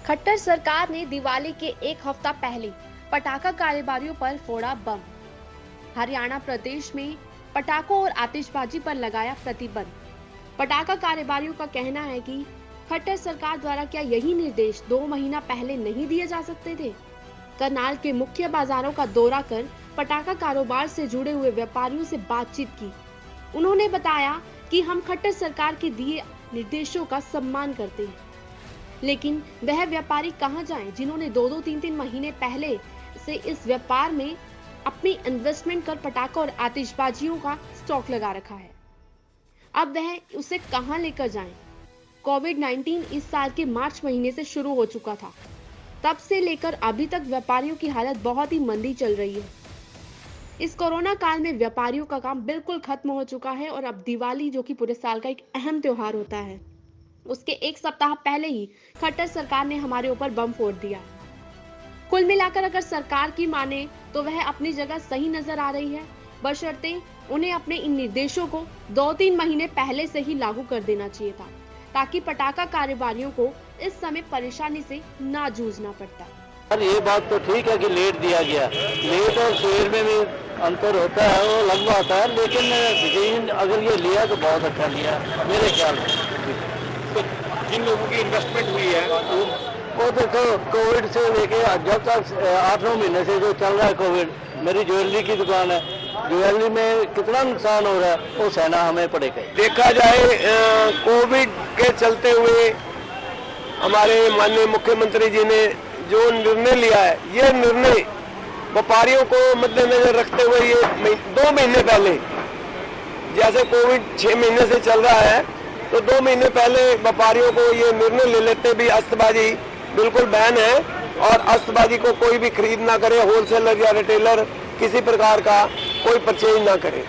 खट्टर सरकार ने दिवाली के एक हफ्ता पहले पटाखा कारोबारियों पर फोड़ा बम। हरियाणा प्रदेश में पटाखों और आतिशबाजी पर लगाया प्रतिबंध। पटाखा कारोबारियों का कहना है कि खट्टर सरकार द्वारा क्या यही निर्देश 2 महीना पहले नहीं दिए जा सकते थे। करनाल के मुख्य बाजारों का दौरा कर पटाखा कारोबार से जुड़े हुए व्यापारियों से बातचीत की। उन्होंने बताया कि हम खट्टर सरकार के दिए निर्देशों का सम्मान करते हैं, लेकिन वह व्यापारी कहां जाएं जिन्होंने 2-2, 3-3 महीने पहले से इस व्यापार में अपनी इन्वेस्टमेंट कर पटाखा और आतिशबाजियों का स्टॉक लगा रखा है। अब वह उसे कहां लेकर जाएं? कोविड-19 इस साल के मार्च महीने से शुरू हो चुका था। तब से लेकर अभी तक व्यापारियों की हालत बहुत ही मंदी चल रही है। इस कोरोना काल में व्यापारियों का काम बिल्कुल खत्म हो चुका है और अब दिवाली, जो कि पूरे साल का एक अहम त्योहार होता है, उसके एक सप्ताह पहले ही खट्टर सरकार ने हमारे ऊपर बम फोड़ दिया। कुल मिलाकर अगर सरकार की माने तो वह अपनी जगह सही नजर आ रही है, बशर्ते उन्हें अपने इन निर्देशों को 2-3 महीने पहले से ही लागू कर देना चाहिए था, ताकि पटाखा कारोबारियों को इस समय परेशानी से ना जूझना पड़ता। ये बात तो ठीक है कि लेट दिया गया, लेट और सवेर में भी अंतर होता है, वो लंबा आता है, लेकिन डिसीजन अगर ये लिया तो बहुत अच्छा लिया मेरे ख्याल से। तो जिन लोगों की इन्वेस्टमेंट हुई है वो देखो कोविड से लेके जब तक 8-9 महीने से जो चल रहा है कोविड, मेरी ज्वेलरी की दुकान है, ज्वेलरी में कितना नुकसान हो रहा है वो सहना हमें पड़ेगा। देखा जाए कोविड के चलते हुए हमारे माननीय मुख्यमंत्री जी ने जो निर्णय लिया है, ये निर्णय व्यापारियों को मद्देनजर रखते हुए ये 2 महीने पहले, जैसे कोविड 6 महीने से चल रहा है, तो 2 महीने पहले व्यापारियों को ये निर्णय ले लेते भी अस्तबाजी बिल्कुल बैन है और अस्तबाजी को कोई भी खरीद ना करे, होलसेलर या रिटेलर किसी प्रकार का कोई परचेज ना करे।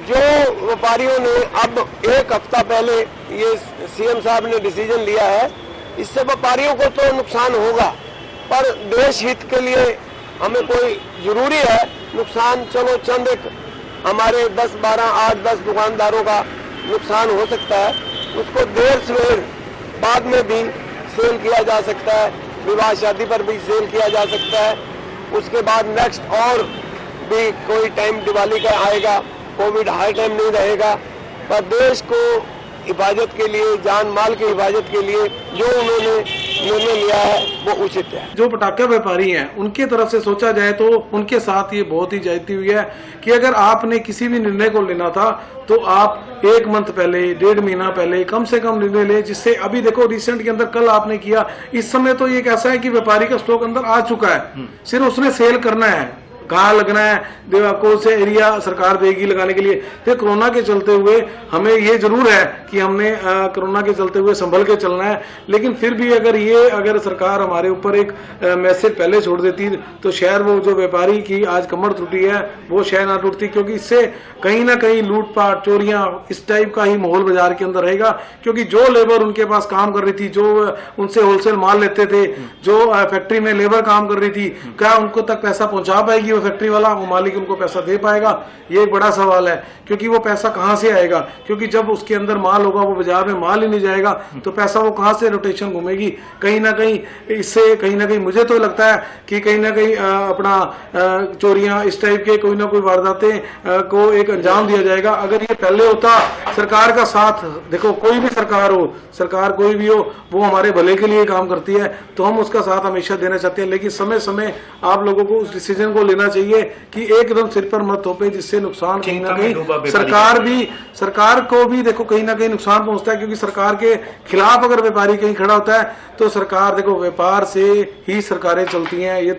जो व्यापारियों ने अब एक हफ्ता पहले ये सीएम साहब ने डिसीजन लिया है, इससे व्यापारियों को तो नुकसान होगा, पर देश हित के लिए हमें कोई जरूरी है नुकसान, चलो चंद एक हमारे 10, 12, 8, 10 दुकानदारों का नुकसान हो सकता है, उसको देर सवेर बाद में भी सेल किया जा सकता है, विवाह शादी पर भी सेल किया जा सकता है। उसके बाद नेक्स्ट और भी कोई टाइम दिवाली का आएगा, कोविड हाई टाइम नहीं रहेगा, पर देश को हिफाजत के लिए, जान माल की हिफाजत के लिए जो उन्होंने निर्णय लिया है वो उचित है। जो पटाखा व्यापारी हैं उनकी तरफ से सोचा जाए तो उनके साथ ये बहुत ही ज्यादती हुई है कि अगर आपने किसी भी निर्णय को लेना था तो आप 1 मंथ पहले, 1.5 महीना पहले कम से कम निर्णय ले, जिससे अभी देखो रिसेंट के अंदर कल आपने किया, इस समय तो ये ऐसा है कि व्यापारी का स्टॉक अंदर आ चुका है, सिर्फ उसने सेल करना है, कहाँ लगना है, कौन से एरिया सरकार देगी लगाने के लिए। फिर कोरोना के चलते हुए हमें ये जरूर है कि हमने कोरोना के चलते हुए संभल के चलना है, लेकिन फिर भी अगर सरकार हमारे ऊपर एक मैसेज पहले छोड़ देती तो शायद वो जो व्यापारी की आज कमर टूटी है वो शायद ना टूटती, क्योंकि इससे कहीं ना कहीं लूटपाट, चोरियां, इस टाइप का ही माहौल बाजार के अंदर रहेगा। क्योंकि जो लेबर उनके पास काम कर रही थी, जो उनसे होलसेल माल लेते थे, जो फैक्ट्री में लेबर काम कर रही थी, क्या उनको तक पैसा पहुंचा पाएगी वो फैक्ट्री वाला, वो मालिक उनको पैसा दे पाएगा? ये एक बड़ा सवाल है, क्योंकि वो पैसा कहां से आएगा? क्योंकि जब उसके अंदर माल होगा, वो बाजार में माल ही नहीं जाएगा, तो पैसा वो कहां से रोटेशन घूमेगी? कहीं ना कहीं इससे कहीं ना कहीं मुझे तो लगता है कि कहीं ना कहीं अपना चोरियां, इस टाइप के कोई ना कोई वारदातें को एक अंजाम दिया जाएगा। अगर ये पहले होता, सरकार का साथ देखो, कोई भी सरकार हो, सरकार कोई भी हो, वो हमारे भले के लिए काम करती है, तो हम उसका साथ हमेशा देना चाहते हैं, लेकिन समय समय आप लोगों को उस डिसीजन को लेना चाहिए कि एकदम सिर पर मत थोपे, जिससे नुकसान कहीं ना कहीं सरकार को भी देखो कहीं ना कहीं नुकसान पहुंचता है। क्योंकि सरकार के खिलाफ अगर व्यापारी कहीं खड़ा होता है तो सरकार देखो, व्यापार से ही सरकारें चलती हैं। ये